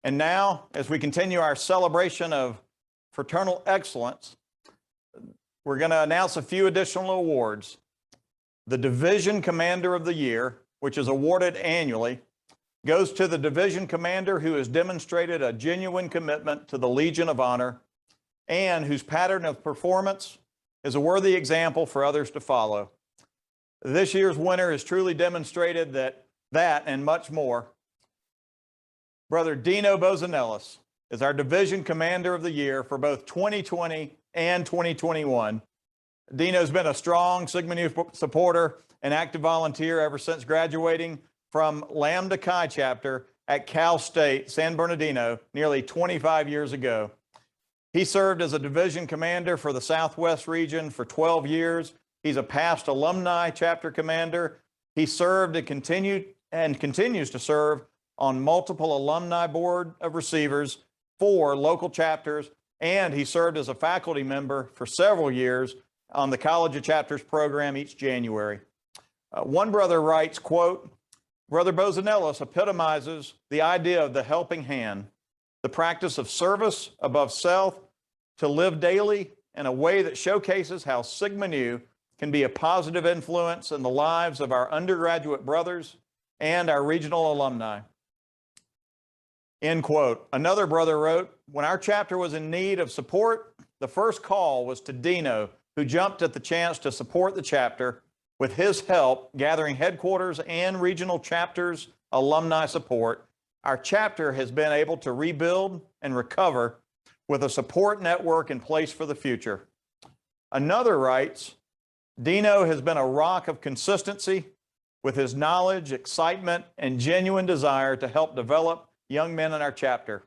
And now, as we continue our celebration of fraternal excellence, we're going to announce a few additional awards. The Division Commander of the Year, which is awarded annually, goes to the division commander who has demonstrated a genuine commitment to the Legion of Honor and whose pattern of performance is a worthy example for others to follow. This year's winner has truly demonstrated that and much more. Brother Dino Bozanellis is our Division Commander of the Year for both 2020 and 2021. Dino's been a strong Sigma Nu supporter and active volunteer ever since graduating from Lambda Chi chapter at Cal State, San Bernardino, nearly 25 years ago. He served as a division commander for the Southwest region for 12 years. He's a past alumni chapter commander. He served and continues to serve on multiple alumni board of receivers for local chapters, and he served as a faculty member for several years on the College of Chapters program each January. One brother writes, quote, "Brother Bozanellis epitomizes the idea of the helping hand, the practice of service above self, to live daily in a way that showcases how Sigma Nu can be a positive influence in the lives of our undergraduate brothers and our regional alumni." End quote. Another brother wrote, "When our chapter was in need of support, the first call was to Dino, who jumped at the chance to support the chapter. With his help, gathering headquarters and regional chapters alumni support, our chapter has been able to rebuild and recover with a support network in place for the future." Another writes, "Dino has been a rock of consistency with his knowledge, excitement, and genuine desire to help develop young men in our chapter.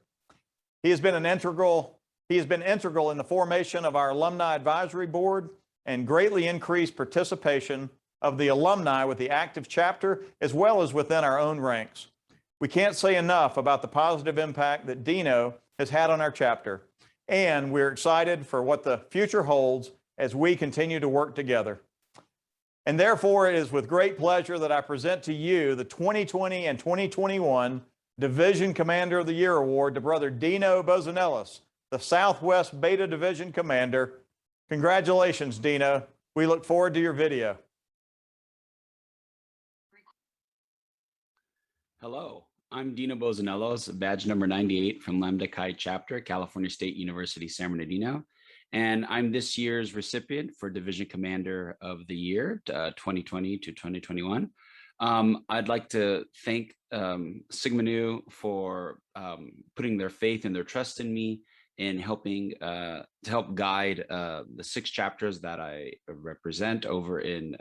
He has been integral in the formation of our alumni advisory board and greatly increased participation of the alumni with the active chapter, as well as within our own ranks. We can't say enough about the positive impact that Dino has had on our chapter, and we're excited for what the future holds as we continue to work together. And therefore, it is with great pleasure that I present to you the 2020 and 2021 Division Commander of the Year Award to Brother Dino Bozanellis, the Southwest Beta Division Commander. Congratulations, Dino. We look forward to your video. Hello, I'm Dino Bozanellos, badge number 98 from Lambda Chi chapter, California State University, San Bernardino. And I'm this year's recipient for Division Commander of the Year, 2020 to 2021. I'd like to thank Sigma Nu for putting their faith and their trust in me in helping to help guide the 6 chapters that I represent over in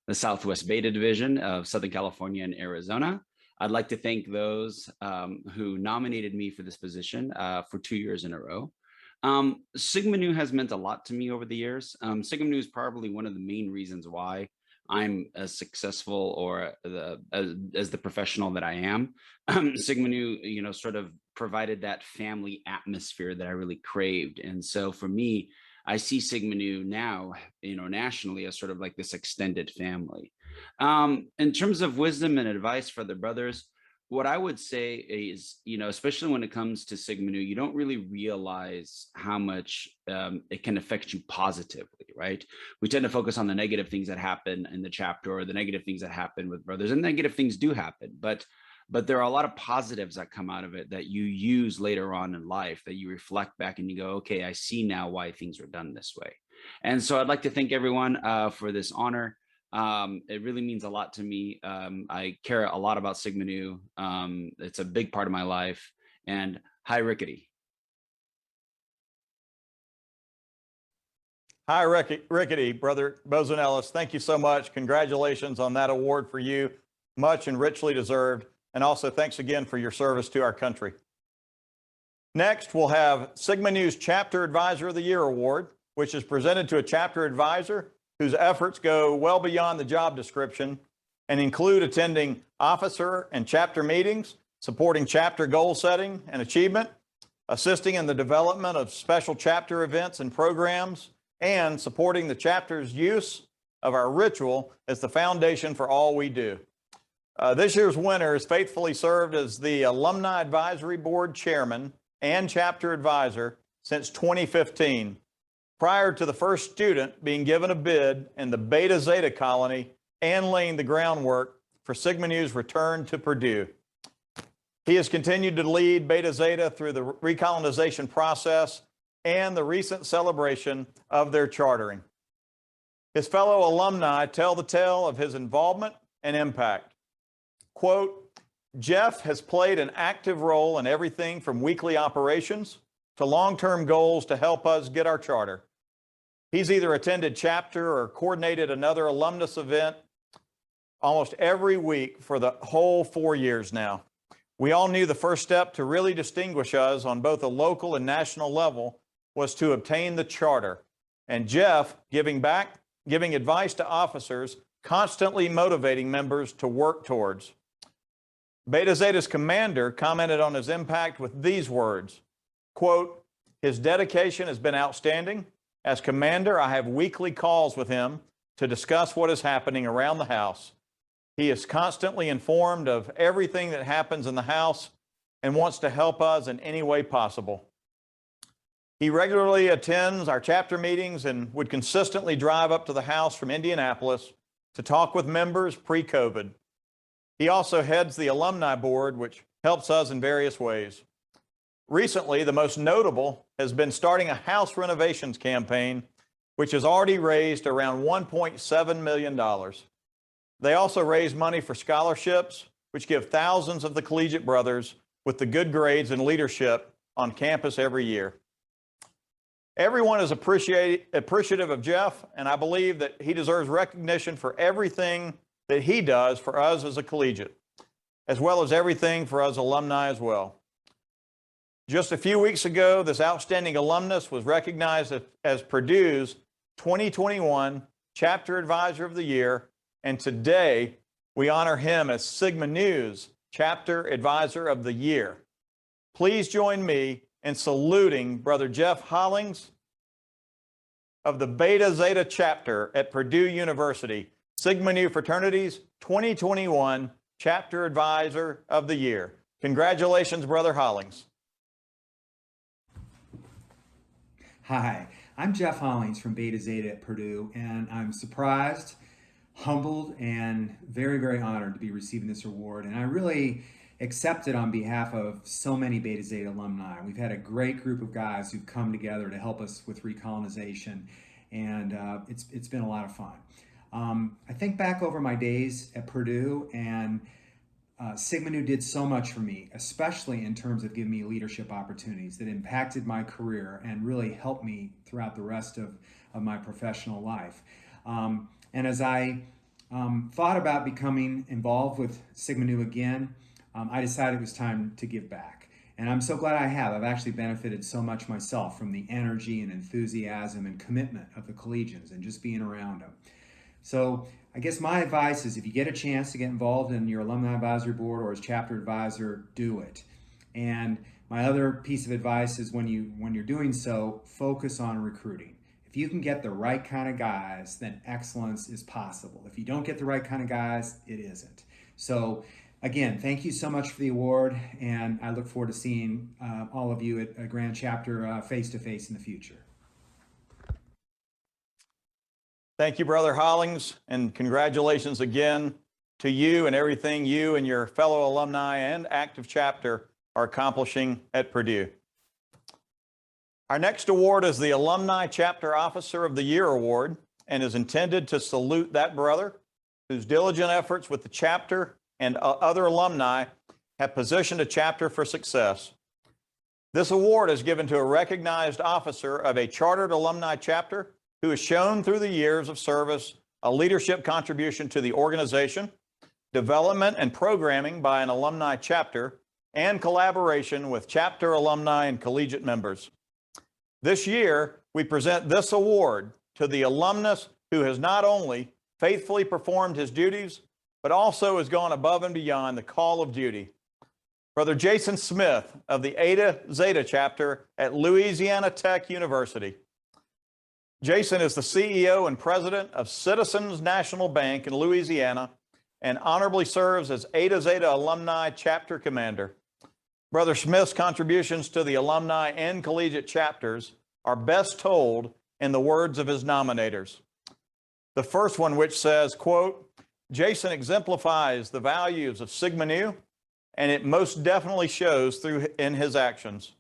the Southwest Beta Division of Southern California and Arizona. I'd like to thank those who nominated me for this position for 2 years in a row. Sigma Nu has meant a lot to me over the years. Sigma Nu is probably one of the main reasons why I'm as successful or as the professional that I am. Sigma Nu, sort of provided that family atmosphere that I really craved. And so for me, I see Sigma Nu now, nationally as sort of like this extended family. In terms of wisdom and advice for the brothers, what I would say is, especially when it comes to Sigma Nu, you don't really realize how much it can affect you positively, right? We tend to focus on the negative things that happen in the chapter or the negative things that happen with brothers, and negative things do happen, but there are a lot of positives that come out of it that you use later on in life, that you reflect back and you go, okay, I see now why things were done this way. And so I'd like to thank everyone for this honor. It really means a lot to me. I care a lot about Sigma Nu. It's a big part of my life. And hi, Rickety. Hi, Rickety, Brother Bozanellis. Thank you so much. Congratulations on that award for you. Much and richly deserved. And also thanks again for your service to our country. Next, we'll have Sigma Nu's Chapter Advisor of the Year Award, which is presented to a chapter advisor whose efforts go well beyond the job description and include attending officer and chapter meetings, supporting chapter goal setting and achievement, assisting in the development of special chapter events and programs, and supporting the chapter's use of our ritual as the foundation for all we do. This year's winner has faithfully served as the Alumni Advisory Board Chairman and Chapter Advisor since 2015, prior to the first student being given a bid in the Beta Zeta colony and laying the groundwork for Sigma Nu's return to Purdue. He has continued to lead Beta Zeta through the recolonization process and the recent celebration of their chartering. His fellow alumni tell the tale of his involvement and impact. Quote, Jeff has played an active role in everything from weekly operations to long-term goals to help us get our charter. He's either attended chapter or coordinated another alumnus event almost every week for the whole 4 years now. We all knew the first step to really distinguish us on both a local and national level was to obtain the charter. And Jeff, giving advice to officers, constantly motivating members to work towards. Beta Zeta's commander commented on his impact with these words, quote, his dedication has been outstanding. As commander, I have weekly calls with him to discuss what is happening around the house. He is constantly informed of everything that happens in the house and wants to help us in any way possible. He regularly attends our chapter meetings and would consistently drive up to the house from Indianapolis to talk with members pre-COVID. He also heads the alumni board, which helps us in various ways. Recently, the most notable has been starting a house renovations campaign, which has already raised around $1.7 million. They also raise money for scholarships, which give thousands of the collegiate brothers with the good grades and leadership on campus every year. Everyone is appreciative of Jeff, and I believe that he deserves recognition for everything that he does for us as a collegiate, as well as everything for us alumni as well. Just a few weeks ago, this outstanding alumnus was recognized as Purdue's 2021 Chapter Advisor of the Year, and today we honor him as Sigma Nu's Chapter Advisor of the Year. Please join me in saluting Brother Jeff Hollings of the Beta Zeta Chapter at Purdue University, Sigma Nu Fraternity's 2021 Chapter Advisor of the Year. Congratulations, Brother Hollings. Hi, I'm Jeff Hollings from Beta Zeta at Purdue, and I'm surprised, humbled, and very, very honored to be receiving this award. And I really accept it on behalf of so many Beta Zeta alumni. We've had a great group of guys who've come together to help us with recolonization, and it's been a lot of fun. I think back over my days at Purdue, and Sigma Nu did so much for me, especially in terms of giving me leadership opportunities that impacted my career and really helped me throughout the rest of my professional life. And as I thought about becoming involved with Sigma Nu again, I decided it was time to give back. And I'm so glad I have. I've actually benefited so much myself from the energy and enthusiasm and commitment of the collegians and just being around them. So I guess my advice is if you get a chance to get involved in your alumni advisory board or as chapter advisor, do it. And my other piece of advice is when you're doing so, focus on recruiting. If you can get the right kind of guys, then excellence is possible. If you don't get the right kind of guys, it isn't. So again, thank you so much for the award, and I look forward to seeing all of you at a Grand Chapter face-to-face in the future. Thank you, Brother Hollings, and congratulations again to you and everything you and your fellow alumni and active chapter are accomplishing at Purdue. Our next award is the Alumni Chapter Officer of the Year Award and is intended to salute that brother whose diligent efforts with the chapter and other alumni have positioned a chapter for success. This award is given to a recognized officer of a chartered alumni chapter who has shown through the years of service a leadership contribution to the organization, development and programming by an alumni chapter, and collaboration with chapter alumni and collegiate members. This year, we present this award to the alumnus who has not only faithfully performed his duties, but also has gone above and beyond the call of duty. Brother Jason Smith of the Eta Zeta chapter at Louisiana Tech University. Jason is the CEO and president of Citizens National Bank in Louisiana and honorably serves as Eta Zeta Alumni Chapter Commander. Brother Smith's contributions to the alumni and collegiate chapters are best told in the words of his nominators. The first one, which says, quote, Jason exemplifies the values of Sigma Nu, and it most definitely shows through in his actions.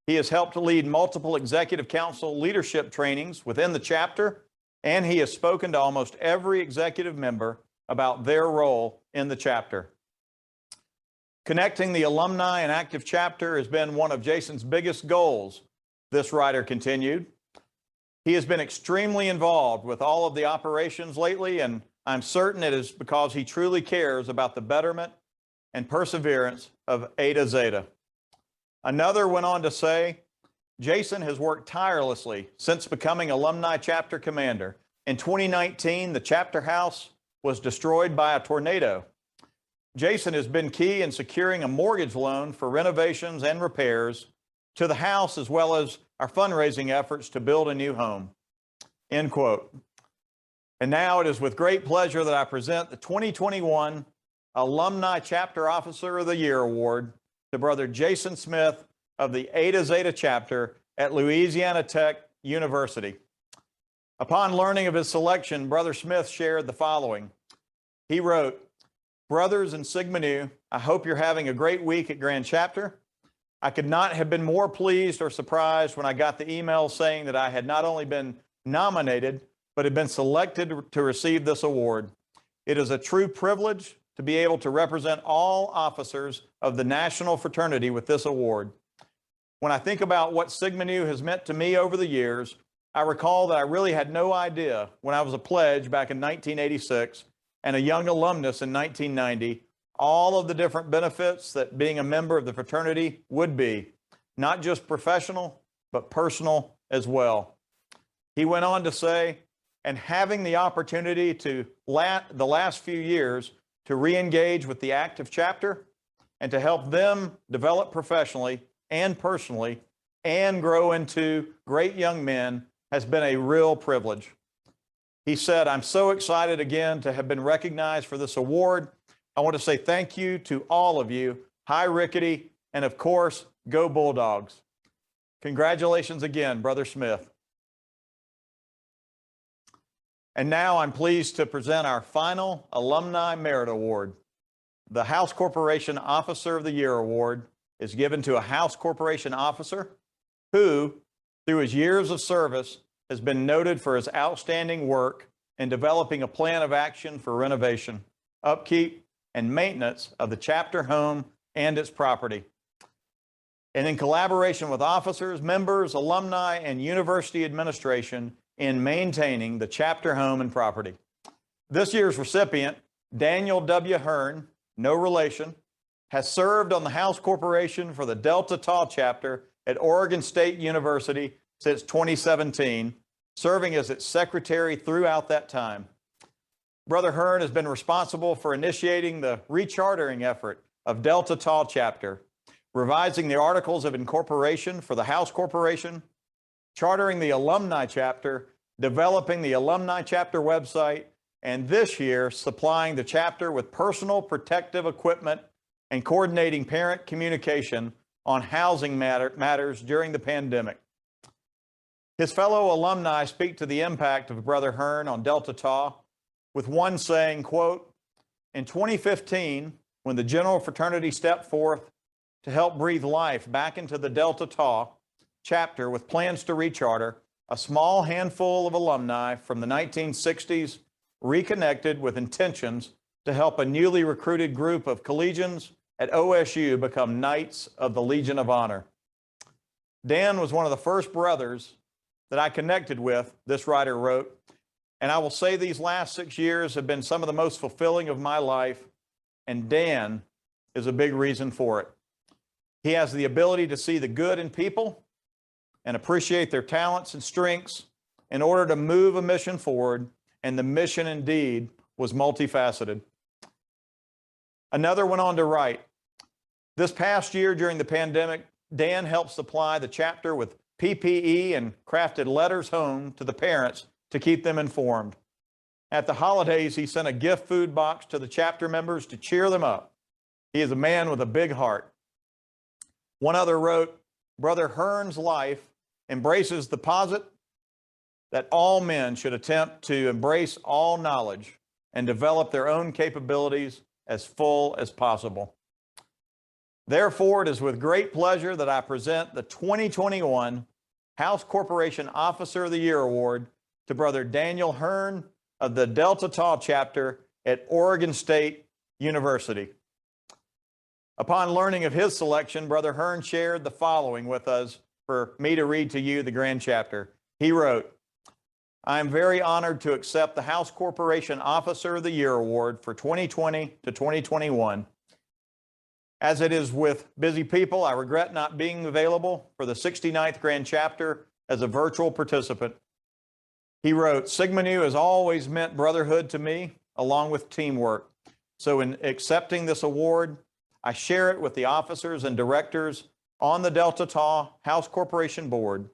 He has helped to lead multiple executive council leadership trainings within the chapter, and he has spoken to almost every executive member about their role in the chapter. Connecting the alumni and active chapter has been one of Jason's biggest goals, this writer continued. He has been extremely involved with all of the operations lately, and I'm certain it is because he truly cares about the betterment and perseverance of Eta Zeta. Another went on to say, Jason has worked tirelessly since becoming Alumni Chapter Commander. In 2019, the chapter house was destroyed by a tornado. Jason has been key in securing a mortgage loan for renovations and repairs to the house, as well as our fundraising efforts to build a new home. End quote. And now it is with great pleasure that I present the 2021 Alumni Chapter Officer of the Year Award to Brother Jason Smith of the Eta Zeta Chapter at Louisiana Tech University. Upon learning of his selection, Brother Smith shared the following. He wrote, Brothers in Sigma Nu, I hope you're having a great week at Grand Chapter. I could not have been more pleased or surprised when I got the email saying that I had not only been nominated, but had been selected to receive this award. It is a true privilege to be able to represent all officers of the national fraternity with this award. When I think about what Sigma Nu has meant to me over the years, I recall that I really had no idea when I was a pledge back in 1986 and a young alumnus in 1990, all of the different benefits that being a member of the fraternity would be, not just professional, but personal as well. He went on to say, and having the opportunity to the last few years to re-engage with the active chapter and to help them develop professionally and personally and grow into great young men has been a real privilege. He said, I'm so excited again to have been recognized for this award. I want to say thank you to all of you. Hi, Rickety, and of course, go Bulldogs. Congratulations again, Brother Smith. And now I'm pleased to present our final Alumni Merit Award. The House Corporation Officer of the Year Award is given to a House Corporation officer who, through his years of service, has been noted for his outstanding work in developing a plan of action for renovation, upkeep, and maintenance of the chapter home and its property. And in collaboration with officers, members, alumni, and university administration in maintaining the chapter home and property. This year's recipient, Daniel W. Hearn, no relation, has served on the House Corporation for the Delta Tau chapter at Oregon State University since 2017, serving as its secretary throughout that time. Brother Hearn has been responsible for initiating the rechartering effort of Delta Tau chapter, revising the Articles of Incorporation for the House Corporation, chartering the Alumni chapter, developing the Alumni chapter website, and this year supplying the chapter with personal protective equipment and coordinating parent communication on housing matters during the pandemic. His fellow alumni speak to the impact of Brother Hearn on Delta Tau, with one saying, quote, in 2015, when the General Fraternity stepped forth to help breathe life back into the Delta Tau chapter with plans to recharter, a small handful of alumni from the 1960s reconnected with intentions to help a newly recruited group of collegians at OSU become Knights of the Legion of Honor. Dan was one of the first brothers that I connected with, this writer wrote, and I will say these last 6 years have been some of the most fulfilling of my life, and Dan is a big reason for it. He has the ability to see the good in people and appreciate their talents and strengths in order to move a mission forward, and the mission indeed was multifaceted. Another went on to write, this past year during the pandemic, Dan helped supply the chapter with PPE and crafted letters home to the parents to keep them informed. At the holidays, he sent a gift food box to the chapter members to cheer them up. He is a man with a big heart. One other wrote, Brother Hearn's life embraces the posit that all men should attempt to embrace all knowledge and develop their own capabilities as full as possible. Therefore, it is with great pleasure that I present the 2021 House Corporation Officer of the Year Award to Brother Daniel Hearn of the Delta Tau chapter at Oregon State University. Upon learning of his selection, Brother Hearn shared the following with us for me to read to you the grand chapter. He wrote, I am very honored to accept the House Corporation Officer of the Year Award for 2020 to 2021. As it is with busy people, I regret not being available for the 69th Grand Chapter as a virtual participant. He wrote, Sigma Nu has always meant brotherhood to me, along with teamwork. So in accepting this award, I share it with the officers and directors on the Delta Tau House Corporation Board.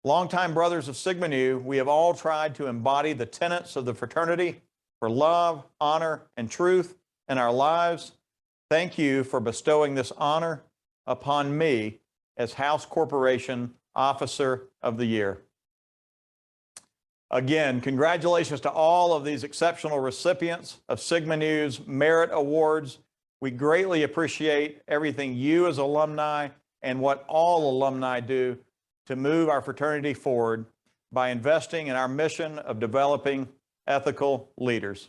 Longtime brothers of Sigma Nu, we have all tried to embody the tenets of the fraternity for love, honor, and truth in our lives. Thank you for bestowing this honor upon me as House Corporation Officer of the Year. Again, congratulations to all of these exceptional recipients of Sigma Nu's Merit Awards. We greatly appreciate everything you as alumni and what all alumni do to move our fraternity forward by investing in our mission of developing ethical leaders.